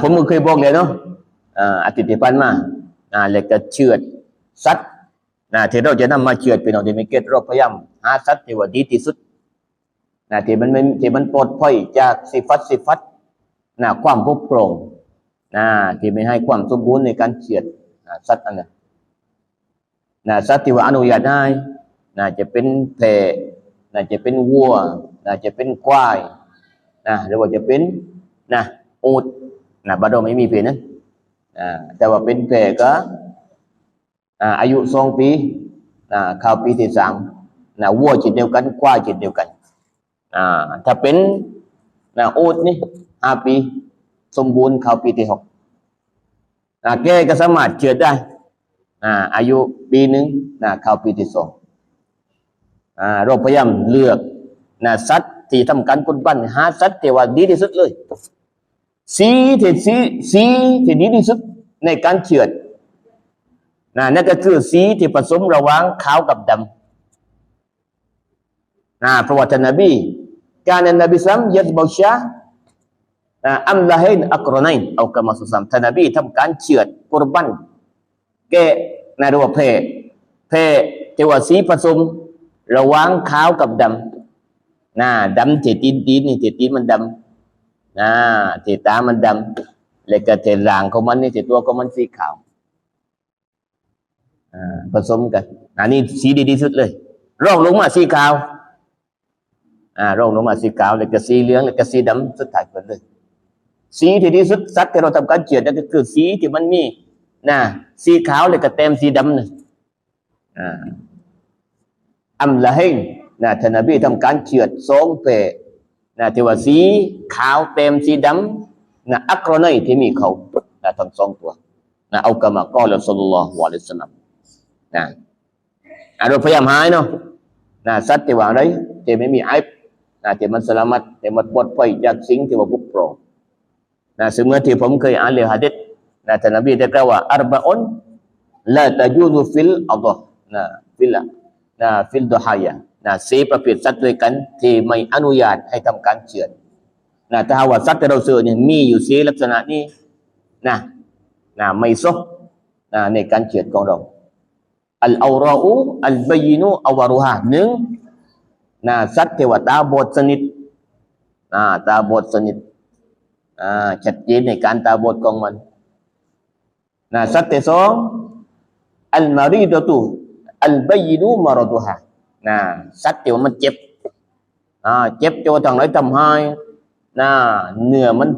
ผมเคยบอกเลยเนาะอาทิตย์ที่ผ่านมาแล้วก็เชือดสัตว์ที่เราจะนำมาเชือดเป็นเอาที่มีเกตเราพยายามหาสัตว์ที่ว่าดีที่สุดที่มันปลอดภัยจากสิฟัดความบกพร่องที่ไม่ให้ความสมบูรณ์ในการเชือดสัตว์อันนั้นสัตว์ที่ว่าอนุญาตได้จะเป็นแพะจะเป็นวัวจะเป็นควายหรือว่าจะเป็นอูฐบ้านเราไม่มีเพศนั้นแต่ว่าเป็นแพะก็อายุ2 ปีเข้าปีที่3วัวจิตเดียวกันควายจิตเดียวกันถ้าเป็นอูฐนี่5 ปีสมบูรณ์เข้าปีที่6แกก็สามารถเชือดได้อายุปีหนึ่งเข้าปีที่2เราพยายามเลือกสัตว์ที่ทำการกุนปั้นหาสัตว์ที่ว่าดีที่สุดเลยสีที่ดีที่สุดในการเชือดนั่นก็คือสีที่ผสมระหว่างขาวกับดำเพราะว่าท่านนบีการนบีซัมยัดบาชาอัมลาฮินอักรนัยเอากรรมสุสามท่านนบีทำการเชือดกุรบันแกหรือว่าเพที่ว่าสีผสมระหว่างขาวกับดำดำที่ตีนนี่ที่ตีนมันดำที่ตามันดำแล้วก็ที่หลังของมันนี่ที่ตัวของมันสีขาวผสมกันนี่สีดีที่สุดเลยร่องลงมาสีขาวร่องลงมาสีขาวแล้วก็สีเหลืองแล้วก็สีดำสุดท้ายกันเลยสีที่ดีสุดสัตว์ที่เราทำการเชือดนั่นก็คือสีที่มันมีสีขาวแล้วก็เต็มสีดำนี่อัมละเฮงท่านนบีทำการเชือด2 เพที่ว่าสีขาวเต็มสีดำอักรนัยที่มีเขาทั้ง2 ตัวเอากรรมกอลศ็อลลัลลอฮุอะลัยฮิวะซัลลัมเราพยายามหาเนาะสัตว์ที่ว่าอะไรที่ไม่มีไอป์ที่มันสลามัตที่มันปลอดภัยจากสิ่งที่ว่าบกพร่องซึ่งเมื่อที่ผมเคยอ่านเรื่องหะดีษท่านนบีได้กล่าวว่าอัรบะอุนลาตะญูซุฟิลอัฎอฟิลดุฮายะ4 ประเภทสัตว์ด้วยกันที่ไม่อนุญาตให้ทำการเชือดถ้าหากว่าสัตว์ที่เราซื้อเนี่ยมีอยู่4 ลักษณะนี้ไม่ซกในการเชือดของเราอัลเอาราอูอัลบยินูอวารุฮา1สัตว์ที่ว่าตาบอดสนิทตาบอดสนิทชัดเจนในการตาบอดของมันสัตว์ที่2อัลมารีดะตุอัลบยินูมารดุฮาสัตว์ที่ว่ามันเจ็บจนทางไหนทำให้เนื้อมัน